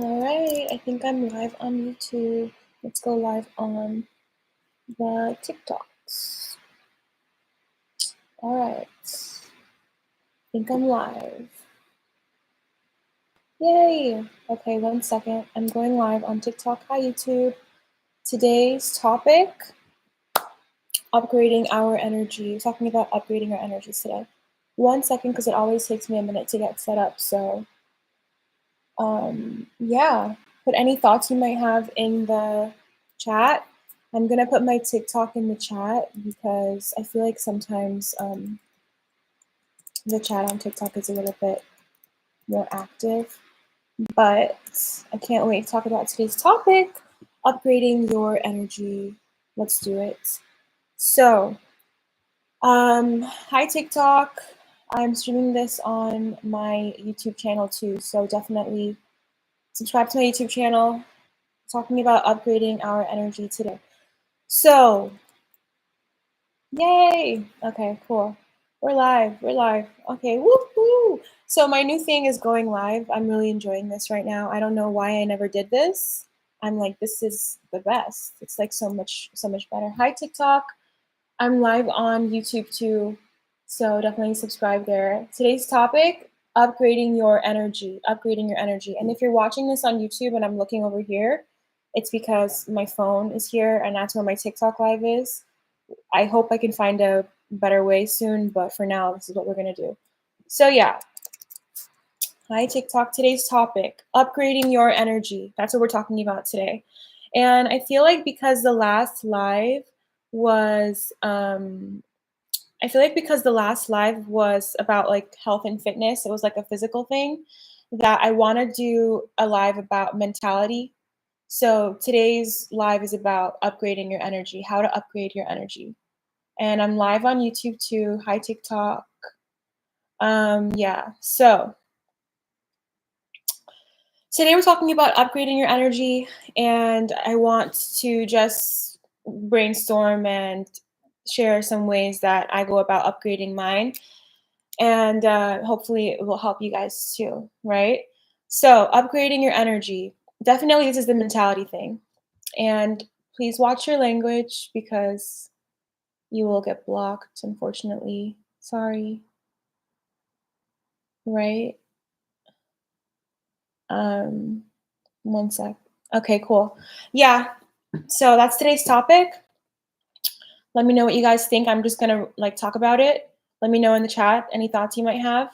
All right, I think I'm live on YouTube. Let's go live on the TikToks. All right, I think I'm live. Yay! Okay, 1 second. I'm going live on TikTok. Hi, YouTube. Today's topic, upgrading our energy. We're talking about upgrading our energies today. 1 second, because it always takes me a minute to get set up. So, yeah. Put any thoughts you might have in the chat. I'm gonna put my TikTok in the chat because I feel like sometimes the chat on TikTok is a little bit more active. But I can't wait to talk about today's topic, upgrading your energy. Let's do it. So, hi TikTok. I'm streaming this on my YouTube channel too, so definitely subscribe to my YouTube channel. Talking about upgrading our energy today. So, yay! Okay, cool. We're live. We're live. Okay, woo! So my new thing is going live. I'm really enjoying this right now. I don't know why I never did this. I'm like, this is the best. It's like so much better. Hi TikTok. I'm live on YouTube too. So definitely subscribe there. Today's topic, upgrading your energy. Upgrading your energy. And if you're watching this on YouTube and I'm looking over here, it's because my phone is here and that's where my TikTok live is. I hope I can find a better way soon, but for now, this is what we're gonna do. So yeah, hi TikTok. Today's topic, upgrading your energy. That's what we're talking about today. And I feel like because the last live was, about like health and fitness, it was like a physical thing, that I wanna do a live about mentality. So today's live is about upgrading your energy, how to upgrade your energy. And I'm live on YouTube too. Hi TikTok. Yeah. So today we're talking about upgrading your energy, and I want to just brainstorm and share some ways that I go about upgrading mine, and hopefully it will help you guys too, right? So upgrading your energy. Definitely, this is the mentality thing, and please watch your language because you will get blocked, unfortunately. Sorry. Right? Um, 1 sec. Okay, cool. Yeah. So that's today's topic. Let me know what you guys think. I'm just gonna like talk about it. Let me know in the chat any thoughts you might have.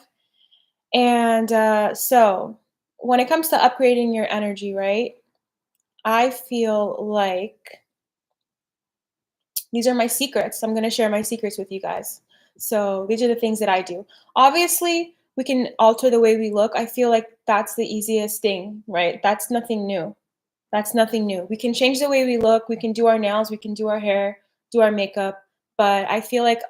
And so when it comes to upgrading your energy, right? I feel like these are my secrets. I'm gonna share my secrets with you guys. So these are the things that I do. Obviously, we can alter the way we look. I feel like that's the easiest thing, right? That's nothing new. That's nothing new. We can change the way we look, we can do our nails, we can do our hair, do our makeup, but I feel like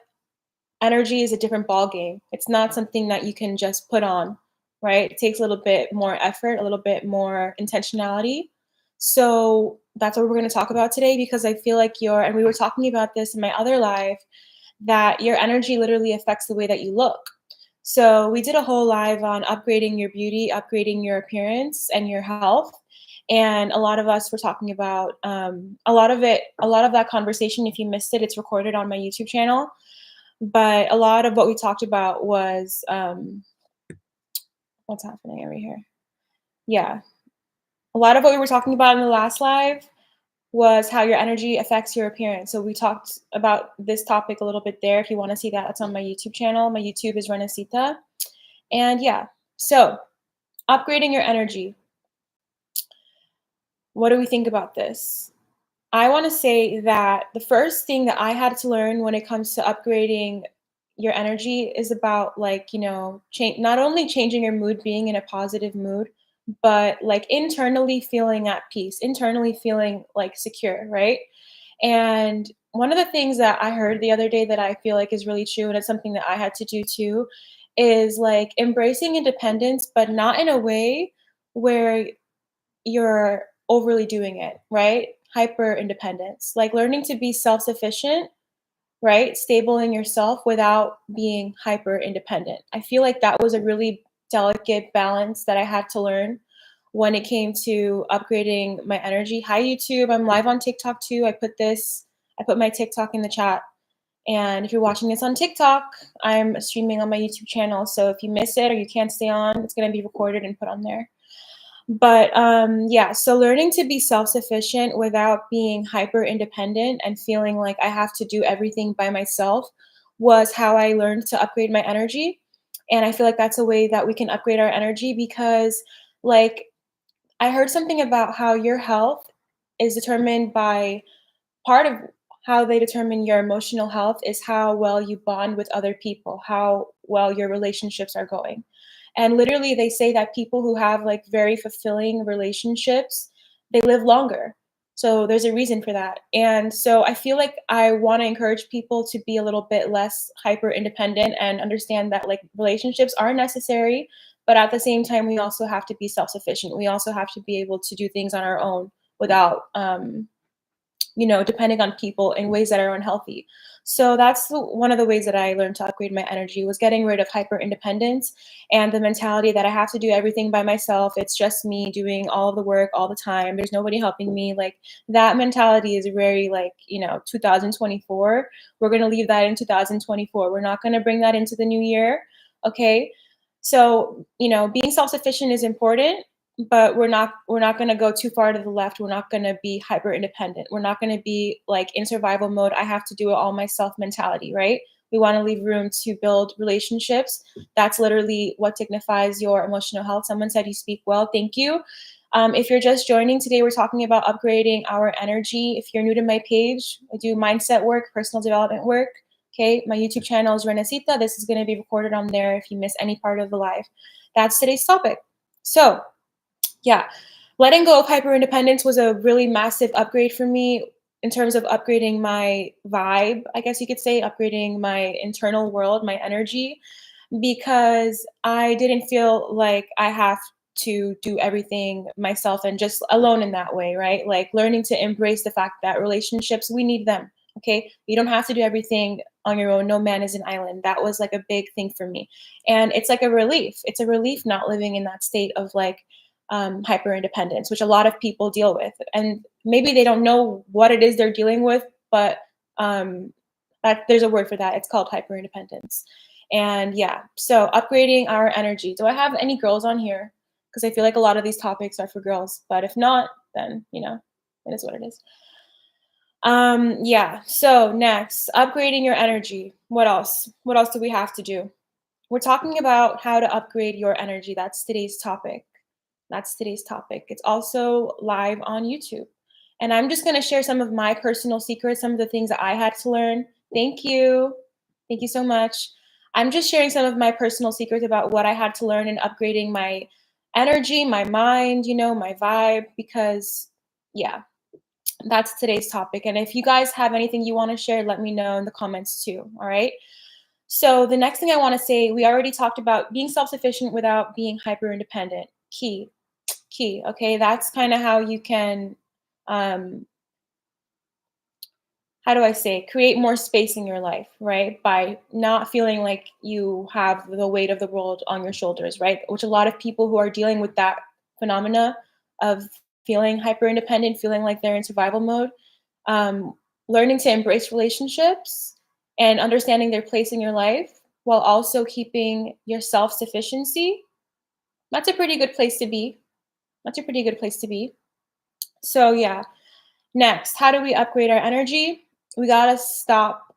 energy is a different ball game. It's not something that you can just put on, right? It takes a little bit more effort, a little bit more intentionality. So that's what we're going to talk about today because I feel like and we were talking about this in my other live, that your energy literally affects the way that you look. So we did a whole live on upgrading your beauty, upgrading your appearance and your health. And a lot of us were talking about a lot of that conversation. If you missed it, it's recorded on my YouTube channel. But a lot of what we talked about was what's happening over here. Yeah. A lot of what we were talking about in the last live was how your energy affects your appearance. So we talked about this topic a little bit there. If you want to see that, it's on my YouTube channel. My YouTube is Renacita. And yeah, so upgrading your energy. What do we think about this? I want to say that the first thing that I had to learn when it comes to upgrading your energy is about like, not only changing your mood, being in a positive mood, but like internally feeling at peace, internally feeling like secure, right? And one of the things that I heard the other day that I feel like is really true, and it's something that I had to do too, is like embracing independence, but not in a way where you're overly doing it, right? Hyper independence, like learning to be self sufficient, right? Stable in yourself without being hyper independent. I feel like that was a really delicate balance that I had to learn when it came to upgrading my energy. Hi, YouTube. I'm live on TikTok too. I put my TikTok in the chat. And if you're watching this on TikTok, I'm streaming on my YouTube channel. So if you miss it or you can't stay on, it's going to be recorded and put on there. But yeah, so learning to be self sufficient without being hyper independent and feeling like I have to do everything by myself was how I learned to upgrade my energy. And I feel like that's a way that we can upgrade our energy because, like, I heard something about how your health is determined by part of how they determine your emotional health is how well you bond with other people, how well your relationships are going. And literally, they say that people who have like very fulfilling relationships, they live longer. So there's a reason for that. And so I feel like I want to encourage people to be a little bit less hyper independent and understand that like relationships are necessary, but at the same time, we also have to be self sufficient. We also have to be able to do things on our own without depending on people in ways that are unhealthy. So that's one of the ways that I learned to upgrade my energy was getting rid of hyper independence and the mentality that I have to do everything by myself. It's just me doing all of the work all the time. There's nobody helping me. Like that mentality is very 2024. We're going to leave that in 2024. We're not going to bring that into the new year. Okay. So, being self-sufficient is important, but we're not going to go too far to the left. We're not going to be hyper independent. We're not going to be like in survival mode. I have to do it all myself mentality, right? We want to leave room to build relationships. That's literally what signifies your emotional health. Someone said you speak well. Thank you. If you're just joining today, we're talking about upgrading our energy. If you're new to my page, I do mindset work, personal development work. Okay, my YouTube channel is Renacita. This is going to be recorded on there if you miss any part of the live. That's today's topic. So, yeah, letting go of hyper independence was a really massive upgrade for me in terms of upgrading my vibe, I guess you could say, upgrading my internal world, my energy, because I didn't feel like I have to do everything myself and just alone in that way, right? Like learning to embrace the fact that relationships, we need them. Okay. You don't have to do everything on your own. No man is an island. That was like a big thing for me. And it's like a relief. It's a relief not living in that state of like, hyper independence, which a lot of people deal with. And maybe they don't know what it is they're dealing with, but um, there's a word for that. It's called hyper independence. And yeah, so upgrading our energy. Do I have any girls on here? Because I feel like a lot of these topics are for girls, but if not, then it is what it is. Yeah, so next, upgrading your energy. What else? What else do we have to do? We're talking about how to upgrade your energy. That's today's topic. That's today's topic. It's also live on YouTube. And I'm just going to share some of my personal secrets, some of the things that I had to learn. Thank you. Thank you so much. I'm just sharing some of my personal secrets about what I had to learn in upgrading my energy, my mind, my vibe, because yeah, that's today's topic. And if you guys have anything you want to share, let me know in the comments too. All right. So the next thing I want to say, we already talked about being self-sufficient without being hyper independent. Key. Okay, that's kind of how you can, um, how do I say, create more space in your life, right? By not feeling like you have the weight of the world on your shoulders, right? Which a lot of people who are dealing with that phenomena of feeling hyper independent, feeling like they're in survival mode, um, learning to embrace relationships and understanding their place in your life while also keeping your self sufficiency. That's a pretty good place to be. That's a pretty good place to be. So, yeah. Next, how do we upgrade our energy? We got to stop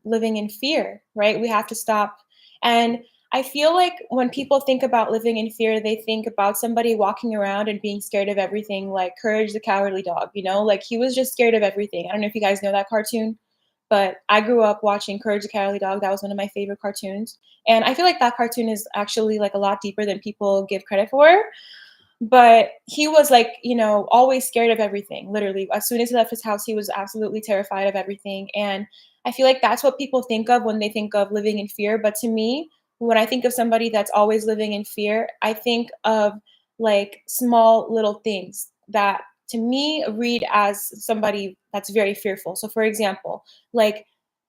living in fear, right? We have to stop. And I feel like when people think about living in fear, they think about somebody walking around and being scared of everything, like Courage the Cowardly Dog, like he was just scared of everything. I don't know if you guys know that cartoon, but I grew up watching Courage the Cowardly Dog. That was one of my favorite cartoons. And I feel like that cartoon is actually like a lot deeper than people give credit for. But he was like, always scared of everything. Literally, as soon as he left his house, he was absolutely terrified of everything. And I feel like that's what people think of when they think of living in fear. But to me, when I think of somebody that's always living in fear, I think of like small little things that to me read as somebody that's very fearful. So, for example, like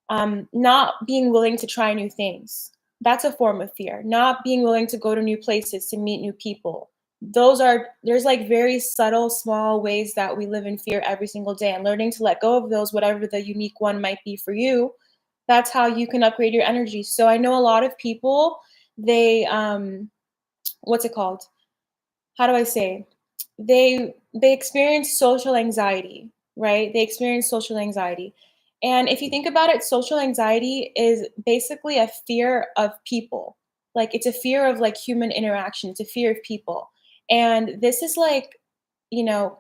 not being willing to try new things. That's a form of fear. Not being willing to go to new places to meet new people, there's like very subtle, small ways that we live in fear every single day, and learning to let go of those, whatever the unique one might be for you, that's how you can upgrade your energy. So I know a lot of people, they what's it called? How do I say? They experience social anxiety, right? They experience social anxiety. And if you think about it, social anxiety is basically a fear of people. Like it's a fear of like human interaction, it's a fear of people. And this is like, you know,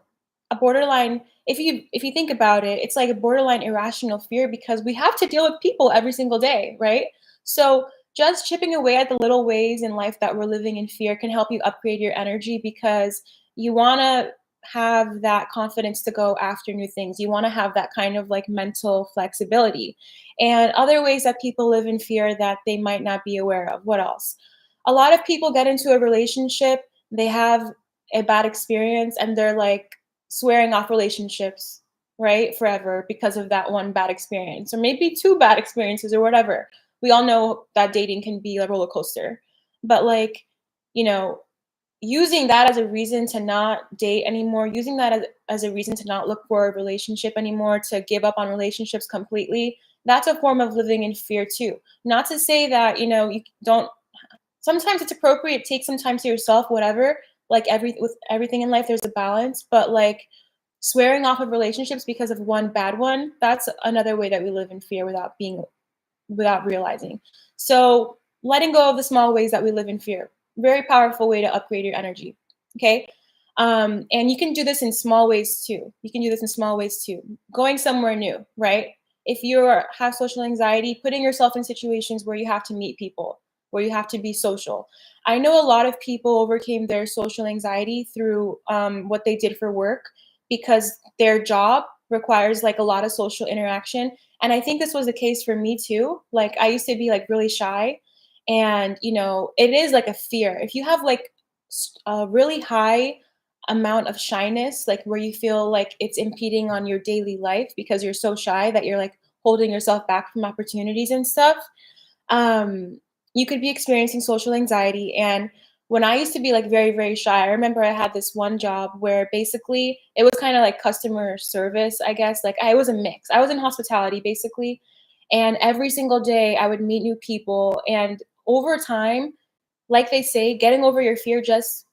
a borderline, if you think about it, it's like a borderline irrational fear because we have to deal with people every single day, right? So just chipping away at the little ways in life that we're living in fear can help you upgrade your energy because you want to have that confidence to go after new things. You want to have that kind of like mental flexibility. And other ways that people live in fear that they might not be aware of. What else? A lot of people get into a relationship, they have a bad experience, and they're like swearing off relationships, right? Forever because of that one bad experience, or maybe two bad experiences, or whatever. We all know that dating can be a roller coaster. But like, you know, using that as a reason to not date anymore, using that as a reason to not look for a relationship anymore, to give up on relationships completely, that's a form of living in fear too. Not to say that, you don't, sometimes it's appropriate, take some time to yourself, whatever. Like with everything in life, there's a balance, but like swearing off of relationships because of one bad one, that's another way that we live in fear without realizing. So, letting go of the small ways that we live in fear, very powerful way to upgrade your energy. Okay. And you can do this in small ways too. You can do this in small ways too. Going somewhere new, right? If you have social anxiety, putting yourself in situations where you have to meet people, where you have to be social. I know a lot of people overcame their social anxiety through what they did for work because their job requires like a lot of social interaction, and I think this was the case for me too. Like I used to be like really shy, and it is like a fear. If you have like a really high amount of shyness, like where you feel like it's impeding on your daily life because you're so shy that you're like holding yourself back from opportunities and stuff, um, you could be experiencing social anxiety. And when I used to be like very, very shy, I remember I had this one job where basically it was kind of like customer service, I guess. Like I was a mix. I was in hospitality basically. And every single day I would meet new people. And over time, like they say, getting over your fear just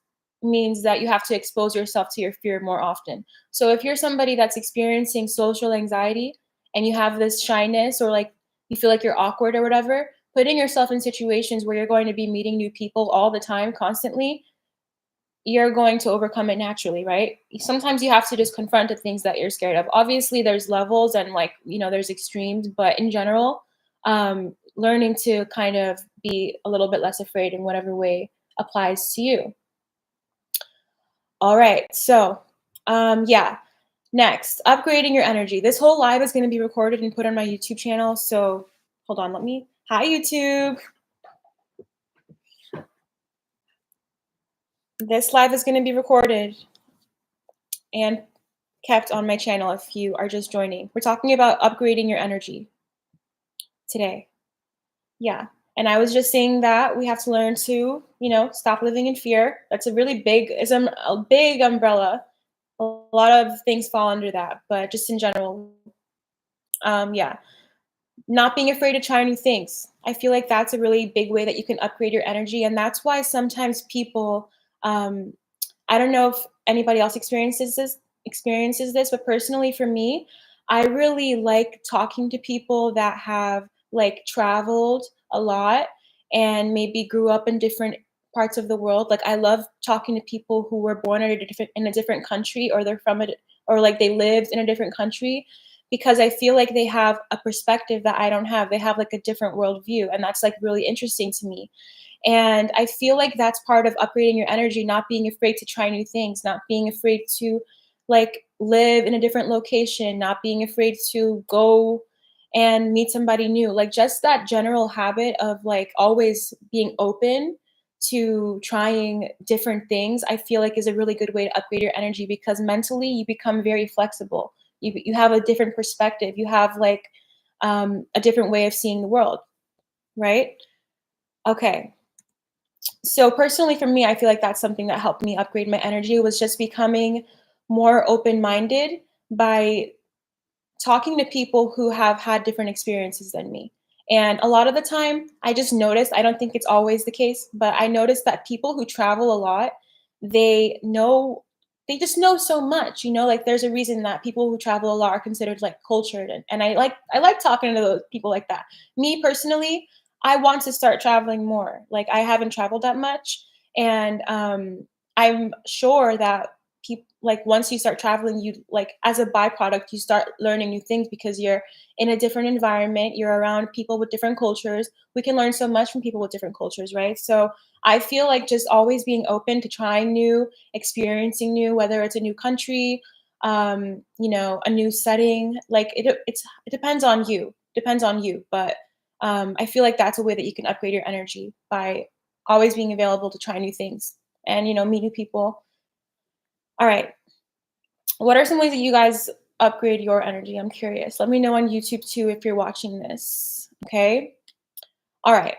means that you have to expose yourself to your fear more often. So if you're somebody that's experiencing social anxiety and you have this shyness, or like you feel like you're awkward or whatever, putting yourself in situations where you're going to be meeting new people all the time, constantly, you're going to overcome it naturally, right? Sometimes you have to just confront the things that you're scared of. Obviously, there's levels and like, there's extremes, but in general, learning to kind of be a little bit less afraid in whatever way applies to you. All right. So, yeah. Next, upgrading your energy. This whole live is going to be recorded and put on my YouTube channel. So, hold on. Hi, YouTube. This live is going to be recorded and kept on my channel if you are just joining. We're talking about upgrading your energy today. Yeah. And I was just saying that we have to learn to, stop living in fear. That's a really big, is a big umbrella. A lot of things fall under that, but just in general, yeah. Not being afraid to try new things. I feel like that's a really big way that you can upgrade your energy. And that's why sometimes people, um, I don't know if anybody else experiences this, but personally for me, I really like talking to people that have like traveled a lot and maybe grew up in different parts of the world. Like I love talking to people who were born in a different country, or they're from it, or like they lived in a different country, because I feel like they have a perspective that I don't have. They have like a different worldview, and that's like really interesting to me. And I feel like that's part of upgrading your energy, not being afraid to try new things, not being afraid to like live in a different location, not being afraid to go and meet somebody new. Like just that general habit of like always being open to trying different things, I feel like is a really good way to upgrade your energy, because mentally you become very flexible. You have a different perspective. You have like a different way of seeing the world, right? Okay. So personally for me, I feel like that's something that helped me upgrade my energy was just becoming more open-minded by talking to people who have had different experiences than me. And a lot of the time, I just noticed, I don't think it's always the case, but I noticed that people who travel a lot, they know they just know so much, like there's a reason that people who travel a lot are considered like cultured and I like talking to those people like that. Me personally, I want to start traveling more. Like I haven't traveled that much and I'm sure that people like once you start traveling you like as a byproduct you start learning new things because you're in a different environment, you're around people with different cultures. We can learn so much from people with different cultures, right? So I feel like just always being open to trying new, experiencing new, whether it's a new country, a new setting, like it depends on you, but I feel like that's a way that you can upgrade your energy by always being available to try new things and meet new people. All right. What are some ways that you guys upgrade your energy? I'm curious. Let me know on YouTube too if you're watching this. Okay. All right.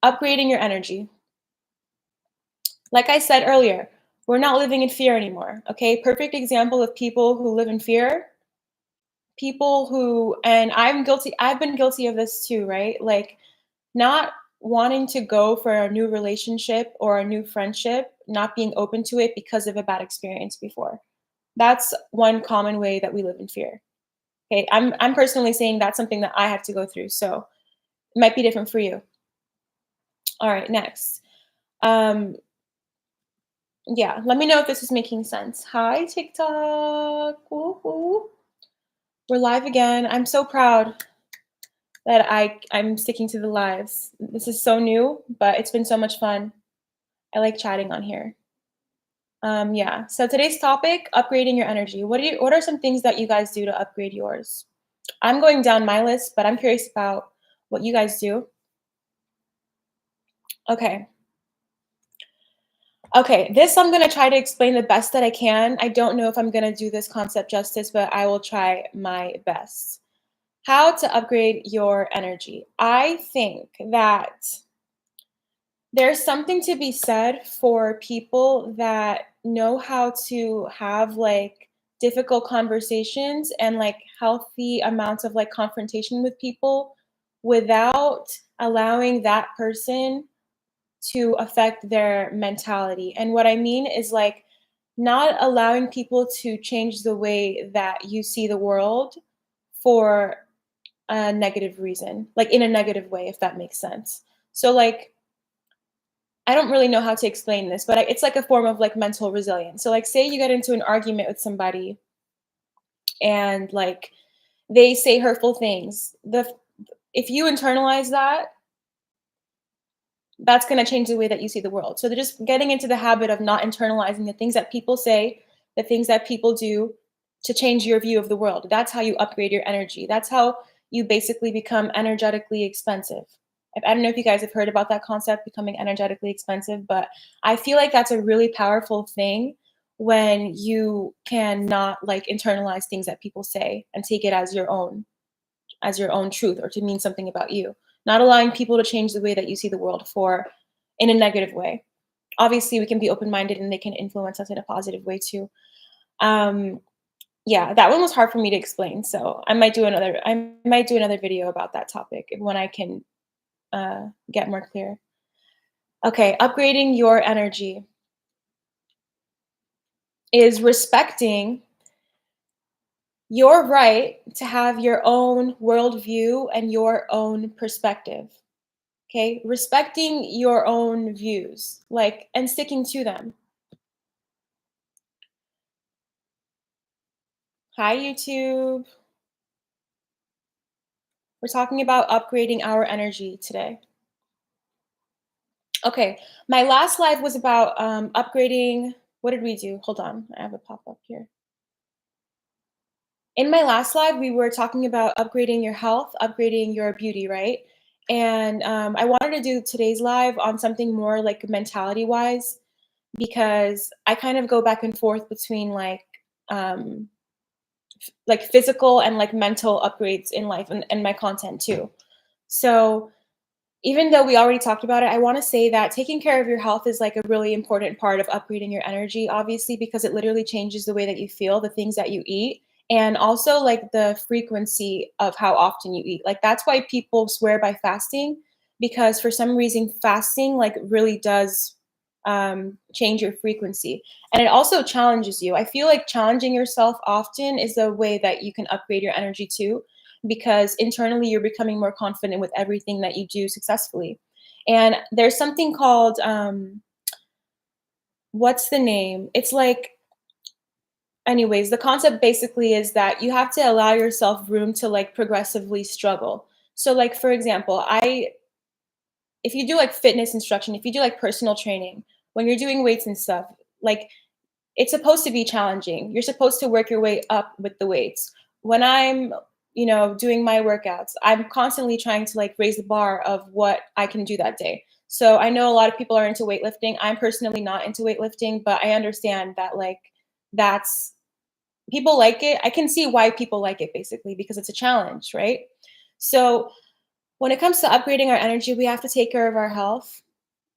Upgrading your energy. Like I said earlier, we're not living in fear anymore. Okay. Perfect example of people who live in fear. People who, and I've been guilty of this too, right? Like not wanting to go for a new relationship or a new friendship, not being open to it because of a bad experience before. That's one common way that we live in fear. Okay, I'm personally saying that's something that I have to go through, so it might be different for you. All right, next. Um, yeah, let me know if this is making sense. Hi, TikTok. Woohoo. We're live again. I'm so proud that I'm sticking to the lives. This is so new, but it's been so much fun. I like chatting on here. Yeah. So today's topic, upgrading your energy. What are some things that you guys do to upgrade yours? I'm going down my list, but I'm curious about what you guys do. Okay. Okay, this I'm gonna try to explain the best that I can. I don't know if I'm gonna do this concept justice, but I will try my best. How to upgrade your energy. I think that there's something to be said for people that know how to have like difficult conversations and like healthy amounts of like confrontation with people without allowing that person to affect their mentality. And what I mean is like not allowing people to change the way that you see the world for a negative reason, like in a negative way, if that makes sense. So, like, I don't really know how to explain this, but it's like a form of like mental resilience. So, like, say you get into an argument with somebody and like they say hurtful things. If you internalize that, that's going to change the way that you see the world. So they're just getting into the habit of not internalizing the things that people say, the things that people do to change your view of the world. That's how you upgrade your energy. That's how you basically become energetically expensive. I don't know if you guys have heard about that concept, becoming energetically expensive, but I feel like that's a really powerful thing when you can not like internalize things that people say and take it as your own truth or to mean something about you, not allowing people to change the way that you see the world for in a negative way. Obviously, we can be open-minded and they can influence us in a positive way too. Um, yeah, that one was hard for me to explain, so I might do another video about that topic when I can get more clear. Okay, upgrading your energy is respecting your right to have your own worldview and your own perspective. Okay, respecting your own views, like, and sticking to them. Hi, YouTube. We're talking about upgrading our energy today. Okay, my last live was about upgrading. What did we do? Hold on, I have a pop up here. In my last live, we were talking about upgrading your health, upgrading your beauty, right? And I wanted to do today's live on something more like mentality wise, because I kind of go back and forth between um, like physical and like mental upgrades in life and my content too. So Even though we already talked about it, I want to say that taking care of your health is like a really important part of upgrading your energy, obviously, because it literally changes the way that you feel, the things that you eat, and also like the frequency of how often you eat. Like that's why people swear by fasting, because for some reason, fasting like really does change your frequency. And it also challenges you. I feel like challenging yourself often is a way that you can upgrade your energy too, because internally you're becoming more confident with everything that you do successfully. And there's something called what's the name? It's like, anyways, the concept basically is that you have to allow yourself room to like progressively struggle. So like for example, I if you do like fitness instruction, if you do like personal training, when you're doing weights and stuff, like it's supposed to be challenging. You're supposed to work your way up with the weights. When I'm, doing my workouts, I'm constantly trying to like raise the bar of what I can do that day. So I know a lot of people are into weightlifting. I'm personally not into weightlifting, but I understand that like that's people like it. I can see why people like it basically because it's a challenge, right? So when it comes to upgrading our energy, we have to take care of our health.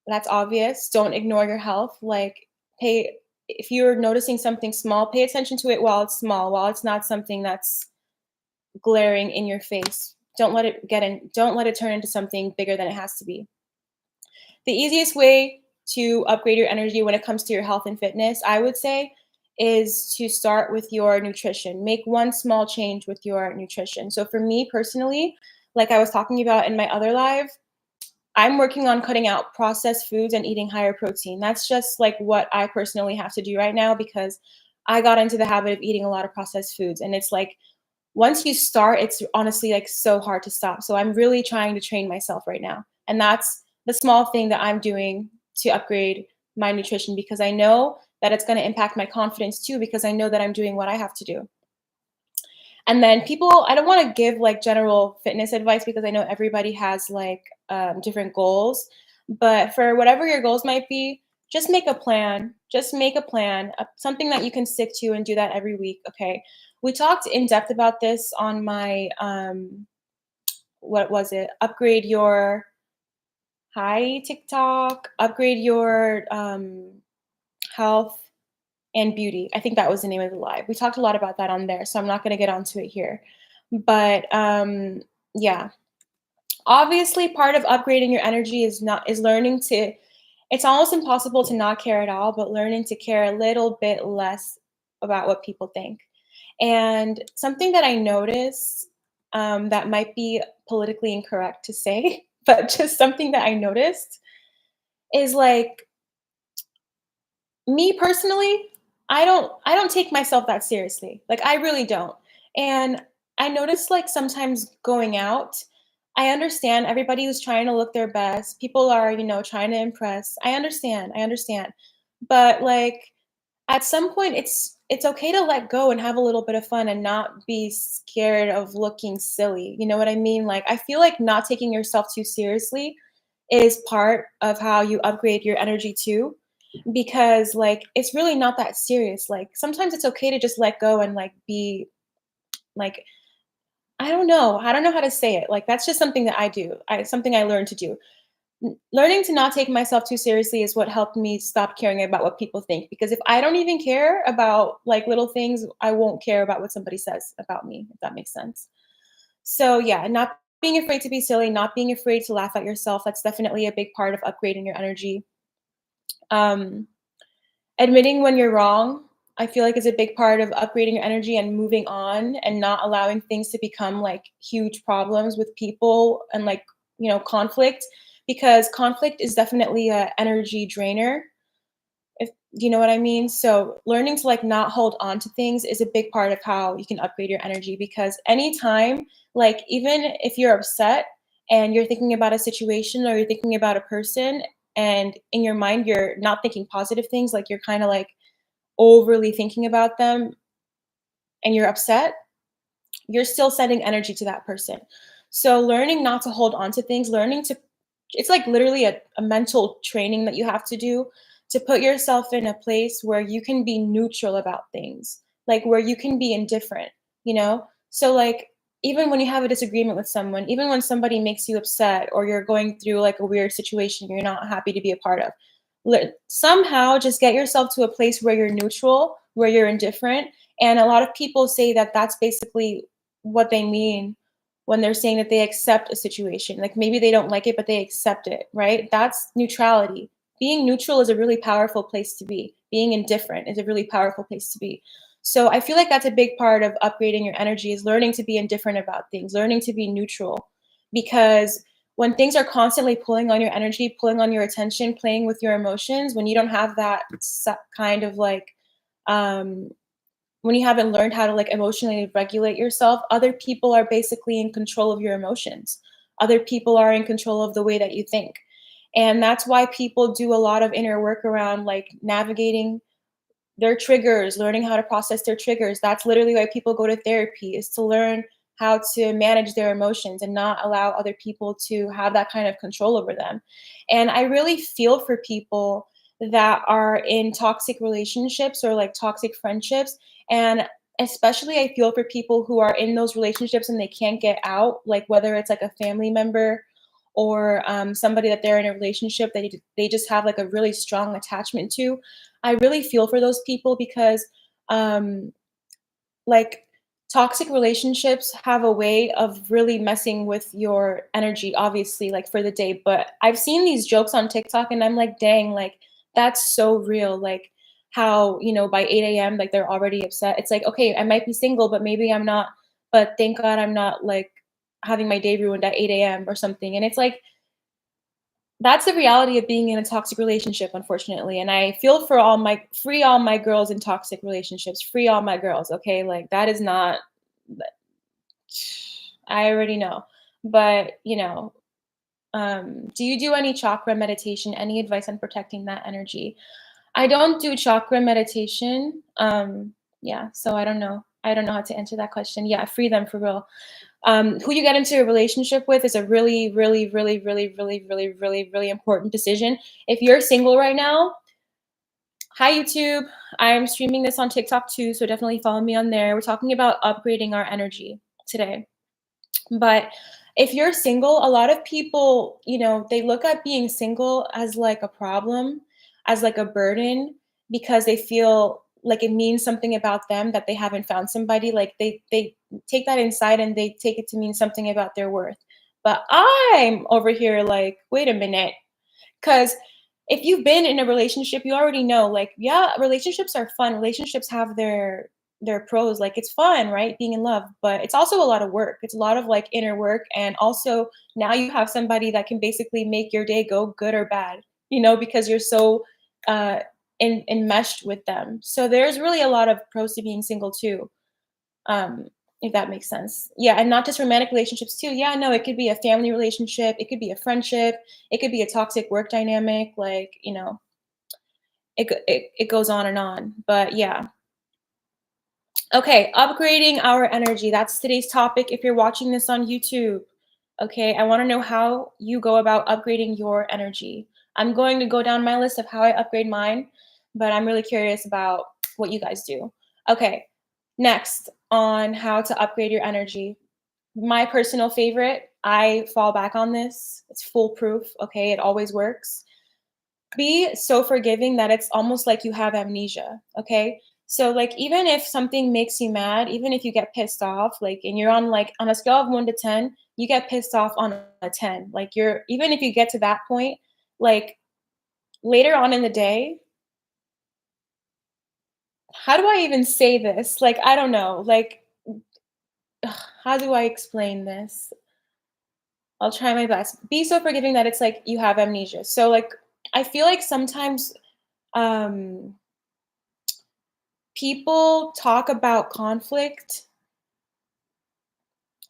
That's obvious. Don't ignore your health. Like, pay if you're noticing something small, pay attention to it while it's small, while it's not something that's glaring in your face. Don't let it turn into something bigger than it has to be. The easiest way to upgrade your energy when it comes to your health and fitness, I would say, is to start with your nutrition. Make one small change with your nutrition. So for me personally, like I was talking about in my other live, I'm working on cutting out processed foods and eating higher protein. That's just like what I personally have to do right now because I got into the habit of eating a lot of processed foods. And it's like once you start, it's honestly like so hard to stop. So I'm really trying to train myself right now. And that's the small thing that I'm doing to upgrade my nutrition because I know that it's going to impact my confidence too because I know that I'm doing what I have to do. And then people, I don't want to give like general fitness advice because I know everybody has like different goals. But for whatever your goals might be, just make a plan. Just make a plan, something that you can stick to and do that every week. Okay. We talked in depth about this on my, what was it? Upgrade your, hi, TikTok, upgrade your health and beauty. I think that was the name of the live. We talked a lot about that on there, so I'm not going to get onto it here. But yeah, obviously, part of upgrading your energy is learning to. It's almost impossible to not care at all, but learning to care a little bit less about what people think. And something that I noticed that might be politically incorrect to say, but just something that I noticed is like me personally, I don't take myself that seriously. Like I really don't. And I notice like sometimes going out, I understand everybody who's trying to look their best. People are, trying to impress. I understand. I understand. But like at some point it's okay to let go and have a little bit of fun and not be scared of looking silly. You know what I mean? Like I feel like not taking yourself too seriously is part of how you upgrade your energy too because like it's really not that serious. Like sometimes it's okay to just let go and like be like I don't know how to say it. Like that's just something that I do. Something I learned to do. Learning to not take myself too seriously is what helped me stop caring about what people think because if I don't even care about like little things, I won't care about what somebody says about me, if that makes sense. So yeah, not being afraid to be silly, not being afraid to laugh at yourself, that's definitely a big part of upgrading your energy. Um Admitting when you're wrong, I feel like is a big part of upgrading your energy and moving on and not allowing things to become like huge problems with people and like, conflict because conflict is definitely a energy drainer. If you know what I mean? So learning to like not hold on to things is a big part of how you can upgrade your energy because anytime, like even if you're upset and you're thinking about a situation or you're thinking about a person and in your mind you're not thinking positive things, like you're kind of like overly thinking about them and you're upset, you're still sending energy to that person. So learning not to hold on to things, learning to it's like literally a mental training that you have to do to put yourself in a place where you can be neutral about things, like where you can be indifferent, you know? So like even when you have a disagreement with someone, even when somebody makes you upset or you're going through like a weird situation you're not happy to be a part of, somehow just get yourself to a place where you're neutral, where you're indifferent. And a lot of people say that that's basically what they mean when they're saying that they accept a situation. Like maybe they don't like it, but they accept it, right? That's neutrality. Being neutral is a really powerful place to be. Being indifferent is a really powerful place to be. So I feel like that's a big part of upgrading your energy is learning to be indifferent about things, learning to be neutral. Because when things are constantly pulling on your energy, pulling on your attention, playing with your emotions, when you don't have that kind of like um when you haven't learned how to like emotionally regulate yourself, other people are basically in control of your emotions. Other people are in control of the way that you think. And that's why people do a lot of inner work around like navigating their triggers, learning how to process their triggers. That's literally why people go to therapy, is to learn how to manage their emotions and not allow other people to have that kind of control over them. And I really feel for people that are in toxic relationships or like toxic friendships. And especially I feel for people who are in those relationships and they can't get out, like whether it's like a family member or somebody that they're in a relationship that they just have like a really strong attachment to. I really feel for those people because, um, like, toxic relationships have a way of really messing with your energy, obviously, like, for the day, but I've seen these jokes on TikTok, and I'm like, "Dang, like, that's so real." Like, how, by 8 AM, like, they're already upset. It's like, "Okay, I might be single, but maybe I'm not, but thank God I'm not, like, having my day ruined at 8 AM or something," and it's like, that's the reality of being in a toxic relationship, unfortunately, and I feel for all my girls in toxic relationships, free all my girls, okay? Like, that is not I already know. But, do you do any chakra meditation? Any advice on protecting that energy? I don't do chakra meditation. Yeah, so I don't know. I don't know how to answer that question. Yeah, free them for real. Who you get into a relationship with is a really, really, really, really, really, really, really, really important decision. If you're single right now, hi YouTube. I'm streaming this on TikTok too, so definitely follow me on there. We're talking about upgrading our energy today. But if you're single, a lot of people, they look at being single as like a problem, as like a burden, because they feel like it means something about them that they haven't found somebody. Like they take that inside and they take it to mean something about their worth. But I'm over here like, wait a minute, because if you've been in a relationship, you already know, like, yeah, relationships are fun. Relationships have their pros. Like it's fun, right? Being in love, but it's also a lot of work. It's a lot of like inner work. And also now you have somebody that can basically make your day go good or bad, because you're so uh enmeshed with them. So there's really a lot of pros to being single too. Um, if that makes sense. Yeah, and not just romantic relationships too. Yeah, no, it could be a family relationship, it could be a friendship, it could be a toxic work dynamic, like, it goes on and on. But yeah. Okay, upgrading our energy. That's today's topic if you're watching this on YouTube. Okay, I want to know how you go about upgrading your energy. I'm going to go down my list of how I upgrade mine, but I'm really curious about what you guys do. Okay, next on how to upgrade your energy. My personal favorite, I fall back on this. It's foolproof. Okay, it always works. Be so forgiving that it's almost like you have amnesia. Okay, so like even if something makes you mad, even if you get pissed off, like and you're on a scale of 1 to 10, you get pissed off on a 10. Like you're even if you get to that point, like later on in the day, how do I even say this? Like I don't know. Like how do I explain this? I'll try my best. Be so forgiving that it's like you have amnesia. So like I feel like sometimes um people talk about conflict.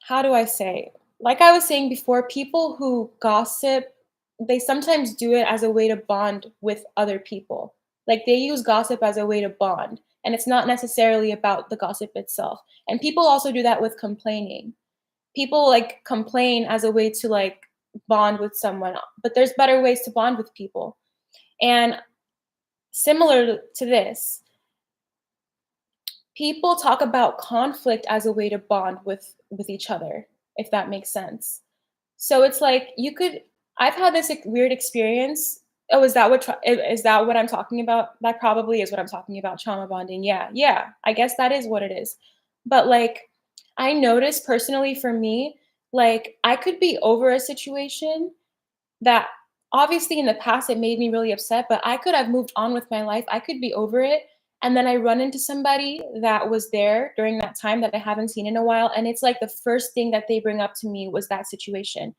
How do I say? Like I was saying before, people who gossip, they sometimes do it as a way to bond with other people. Like they use gossip as a way to bond, and it's not necessarily about the gossip itself. And people also do that with complaining. People like complain as a way to like bond with someone, but there's better ways to bond with people. And similar to this, People talk about conflict as a way to bond with each other, if that makes sense. So it's like you could I've had this weird experience. Oh, is that is that what I'm talking about? That probably is what I'm talking about, trauma bonding. Yeah, yeah. I guess that is what it is. But like I noticed personally for me, like I could be over a situation that obviously in the past it made me really upset, but I could have moved on with my life. I could be over it. And then I run into somebody that was there during that time that I haven't seen in a while. And it's like the first thing that they bring up to me was that situation.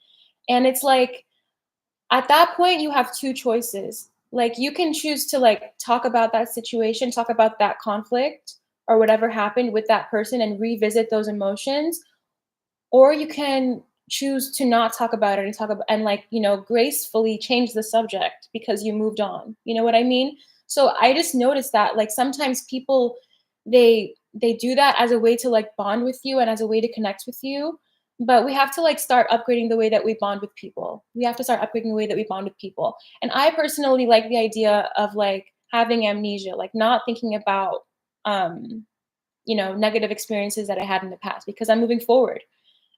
And it's like at that point you have two choices. Like you can choose to like talk about that situation, talk about that conflict or whatever happened with that person and revisit those emotions, or you can choose to not talk about it and talk about and like, gracefully change the subject because you moved on. You know what I mean? So I just noticed that like sometimes people they do that as a way to like bond with you and as a way to connect with you. But we have to like start upgrading the way that we bond with people. We have to start upgrading the way that we bond with people. And I personally like the idea of like having amnesia, like not thinking about um, negative experiences that I had in the past because I'm moving forward.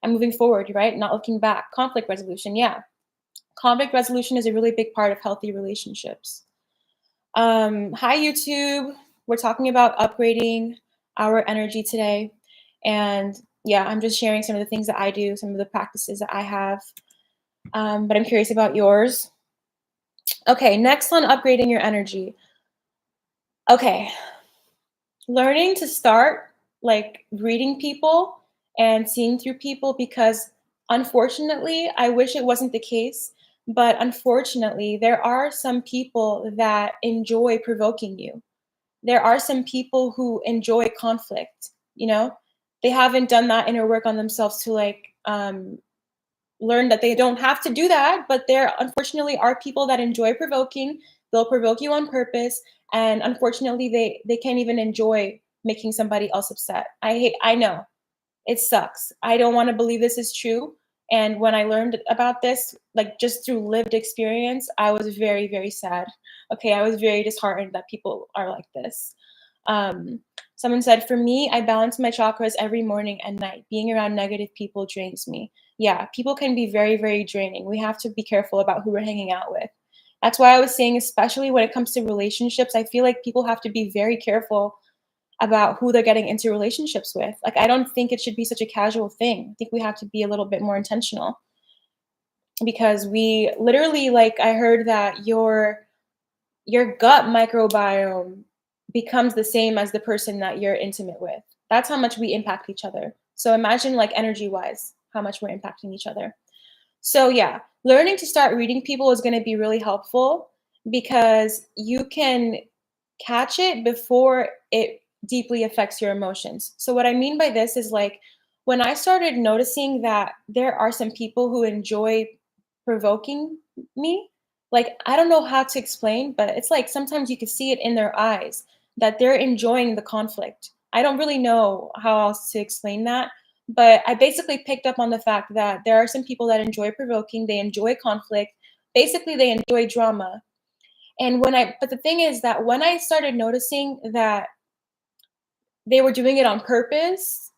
I'm moving forward, right? Not looking back. Conflict resolution, yeah. Conflict resolution is a really big part of healthy relationships. Hi, YouTube. We're talking about upgrading our energy today. And yeah, I'm just sharing some of the things that I do, some of the practices that I have. But I'm curious about yours. Okay, next on upgrading your energy. Okay, learning to start like reading people and seeing through people because unfortunately, I wish it wasn't the case, but unfortunately, there are some people that enjoy provoking you. There are some people who enjoy conflict, you know? They haven't done that inner work on themselves to like learn that they don't have to do that, but there unfortunately are people that enjoy provoking. They'll provoke you on purpose, and unfortunately, they can't even enjoy making somebody else upset. I know it sucks. I don't want to believe this is true. And when I learned about this, like just through lived experience, I was very, very sad. Okay, I was very disheartened that people are like this. Um, Someone said, for me, I balance my chakras every morning and night. Being around negative people drains me. Yeah, people can be very, very draining. We have to be careful about who we're hanging out with. That's why I was saying, especially when it comes to relationships, I feel like people have to be very careful about who they're getting into relationships with. Like, I don't think it should be such a casual thing. I think we have to be a little bit more intentional because we literally, like, I heard that your gut microbiome becomes the same as the person that you're intimate with. That's how much we impact each other. So imagine like energy wise, how much we're impacting each other. So yeah, learning to start reading people is going to be really helpful because you can catch it before it deeply affects your emotions. So what I mean by this is like when I started noticing that there are some people who enjoy provoking me, like I don't know how to explain, but it's like sometimes you can see it in their eyes that they're enjoying the conflict. I don't really know how else to explain that, but I basically picked up on the fact that there are some people that enjoy provoking, they enjoy conflict, basically they enjoy drama. And but the thing is that when I started noticing that they were doing it on purpose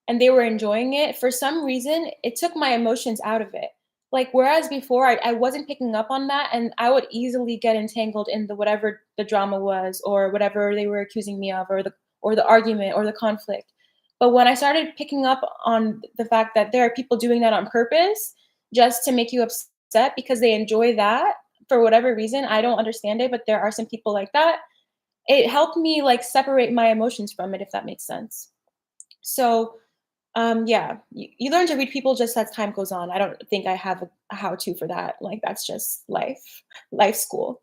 and they were enjoying it, for some reason, it took my emotions out of it. Like, whereas before I wasn't picking up on that and I would easily get entangled in the whatever the drama was or whatever they were accusing me of or the argument or the conflict. But when I started picking up on the fact that there are people doing that on purpose just to make you upset because they enjoy that for whatever reason, I don't understand it, but there are some people like that. It helped me like separate my emotions from it, if that makes sense. So yeah, you learn to read people just as time goes on. I don't think I have a how-to for that. Like that's just life school.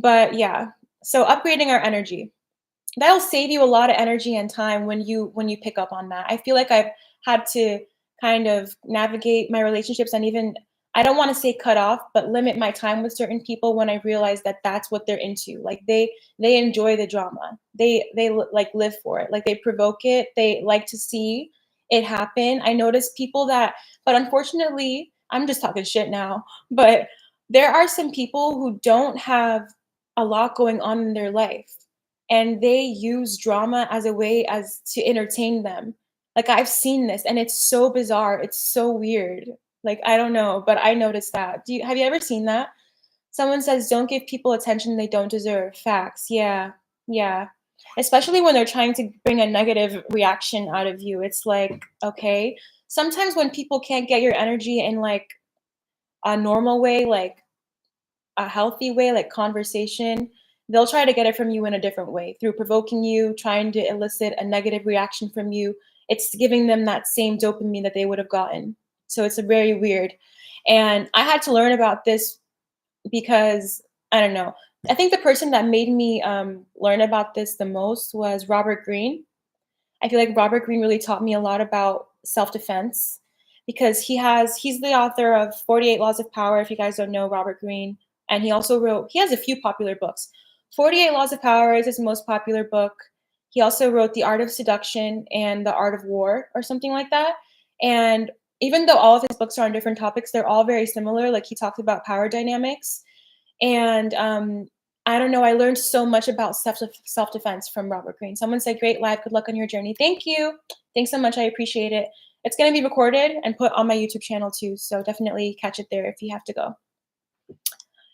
But yeah, so upgrading our energy. That'll save you a lot of energy and time when you pick up on that. I feel like I've had to kind of navigate my relationships and even I don't want to say cut off, but limit my time with certain people when I realize that that's what they're into. Like they enjoy the drama. Like live for it. Like they provoke it. They like to see it happen. I notice people that, but unfortunately, I'm just talking shit now. But there are some people who don't have a lot going on in their life and they use drama as a way as to entertain them. Like, I've seen this, and it's so bizarre, it's so weird. Like, I don't know, but I noticed that. Have you ever seen that? Someone says, "Don't give people attention they don't deserve." Facts. Yeah. Yeah. Especially when they're trying to bring a negative reaction out of you. It's like, okay. Sometimes when people can't get your energy in like a normal way, like a healthy way, like conversation, they'll try to get it from you in a different way through provoking you, trying to elicit a negative reaction from you. It's giving them that same dopamine that they would have gotten. So it's a very weird. And I had to learn about this because I don't know. I think the person that made me learn about this the most was Robert Greene. I feel like Robert Greene really taught me a lot about self-defense because he's the author of 48 Laws of Power, if you guys don't know Robert Greene, and he has a few popular books. 48 Laws of Power is his most popular book. He also wrote The Art of Seduction and The Art of War or something like that. And even though all of his books are on different topics, they're all very similar. Like he talks about power dynamics and I don't know, I learned so much about self-defense from Robert Greene. Someone said, "Great live, good luck on your journey." Thank you. Thanks so much. I appreciate it. It's going to be recorded and put on my YouTube channel too. So definitely catch it there if you have to go.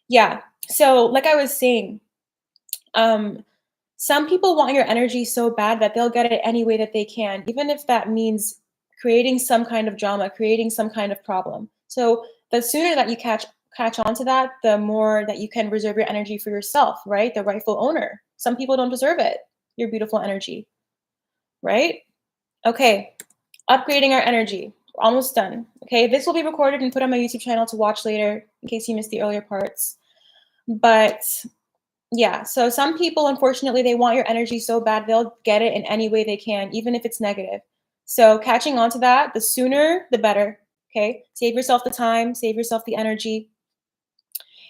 Yeah. So like I was saying, um, some people want your energy so bad that they'll get it any way that they can, even if that means creating some kind of drama, creating some kind of problem. So the sooner that you catch on to that, the more that you can reserve your energy for yourself, right? The rightful owner. Some people don't deserve it. Your beautiful energy, right? Okay, upgrading our energy. We're almost done. Okay, this will be recorded and put on my YouTube channel to watch later in case you missed the earlier parts. But yeah, so some people, unfortunately, they want your energy so bad, they'll get it in any way they can, even if it's negative. So catching on to that, the sooner, the better, okay? Save yourself the time, save yourself the energy.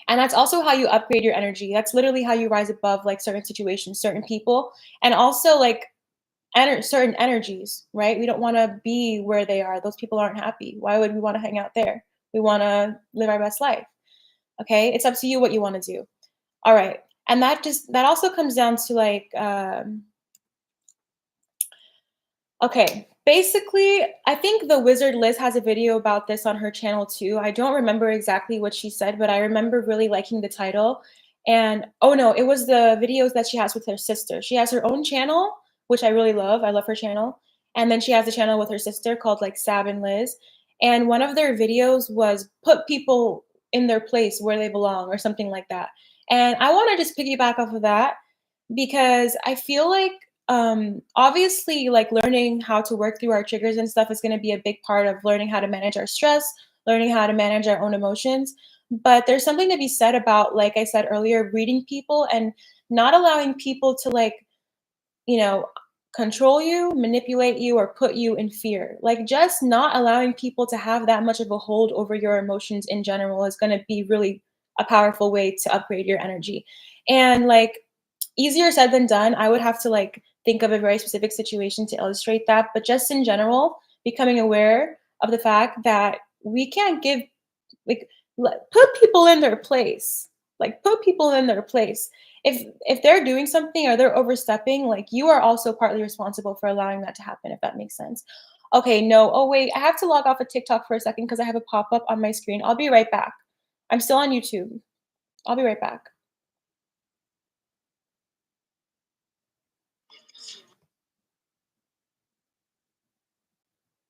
And that's also how you upgrade your energy. That's literally how you rise above like certain situations, certain people, and also like certain energies, right? We don't want to be where they are. Those people aren't happy. Why would we want to hang out there? We want to live our best life. Okay? It's up to you what you want to do. All right. And that also comes down to like okay, basically, I think the wizard Liz has a video about this on her channel too. I don't remember exactly what she said, but I remember really liking the title. And oh no, it was the videos that she has with her sister. She has her own channel, which I really love. I love her channel. And then she has a channel with her sister called like Sab and Liz. And one of their videos was put people in their place where they belong or something like that. And I want to just piggyback off of that because I feel like obviously like learning how to work through our triggers and stuff is going to be a big part of learning how to manage our stress, learning how to manage our own emotions. But there's something to be said about, like I said earlier, reading people and not allowing people to like, you know, control you, manipulate you, or put you in fear. Like just not allowing people to have that much of a hold over your emotions in general is going to be really a powerful way to upgrade your energy. And like easier said than done. I would have to like think of a very specific situation to illustrate that, but just in general, becoming aware of the fact that we can't give like put people in their place. Like put people in their place. If they're doing something or they're overstepping, like you are also partly responsible for allowing that to happen, if that makes sense. Okay, no. Oh wait, I have to log off of TikTok for a second because I have a pop-up on my screen. I'll be right back. I'm still on YouTube. I'll be right back.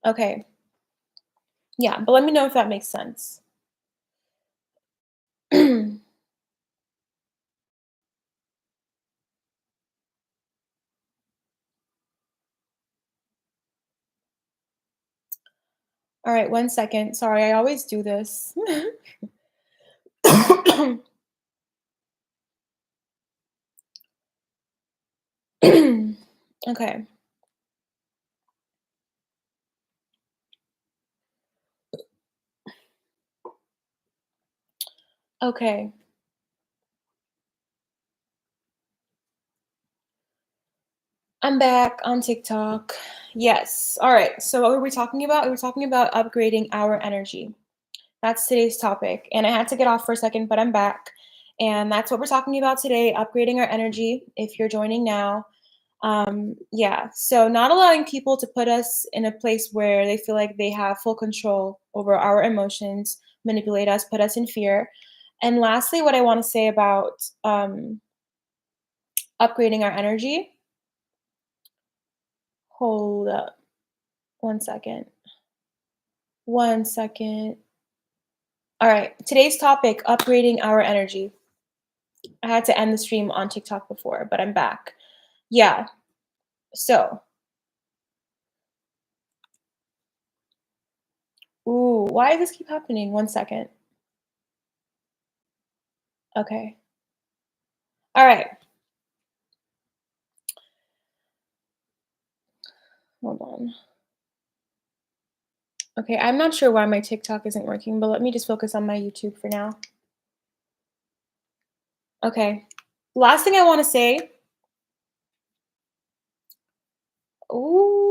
Okay. Yeah, but let me know if that makes sense. All right, 1 second. Sorry, I always do this. Okay. Okay. I'm back on TikTok. Yes. All right. So what were we talking about? We were talking about upgrading our energy. That's today's topic. And I had to get off for a second, but I'm back. And that's what we're talking about today, upgrading our energy. If you're joining now, yeah, so not allowing people to put us in a place where they feel like they have full control over our emotions, manipulate us, put us in fear. And lastly, what I want to say about upgrading our energy. Hold up 1 second. 1 second. All right, today's topic, upgrading our energy. I had to end the stream on TikTok before, but I'm back. Yeah, so, ooh, why does this keep happening? 1 second. Okay. All right, hold on. Okay, I'm not sure why my TikTok isn't working, but let me just focus on my YouTube for now. Okay. Last thing I want to say. Ooh.